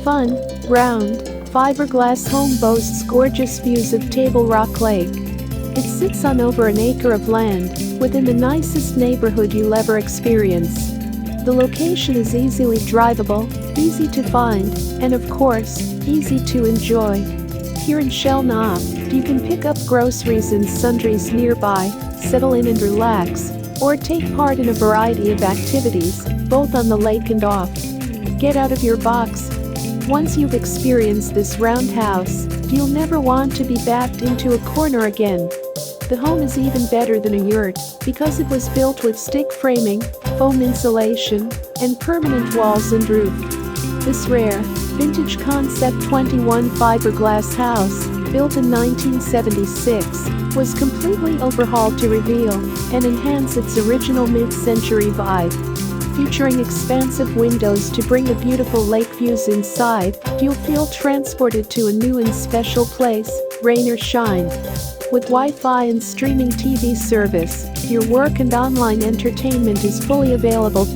fun, round, fiberglass home boasts gorgeous views of Table Rock Lake. It sits on over an acre of land, within the nicest neighborhood you'll ever experience. The location is easily drivable, easy to find, and of course, easy to enjoy. Here in Shell Knob, you can pick up groceries and sundries nearby, settle in and relax, or take part in a variety of activities, both on the lake and off. Get out of your box. Once you've experienced this round house, you'll never want to be backed into a corner again. The home is even better than a yurt because it was built with stick framing, foam insulation, and permanent walls and roof. This rare, vintage Concept 21 fiberglass house, built in 1976, was completely overhauled to reveal and enhance its original mid-century vibe. Featuring expansive windows to bring the beautiful lake views inside, you'll feel transported to a new and special place, rain or shine. With Wi-Fi and streaming TV service, your work and online entertainment is fully available.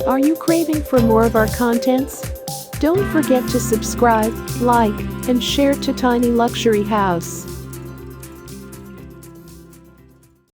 Are you craving for more of our contents? Don't forget to subscribe, like, and share to Tiny Luxury House.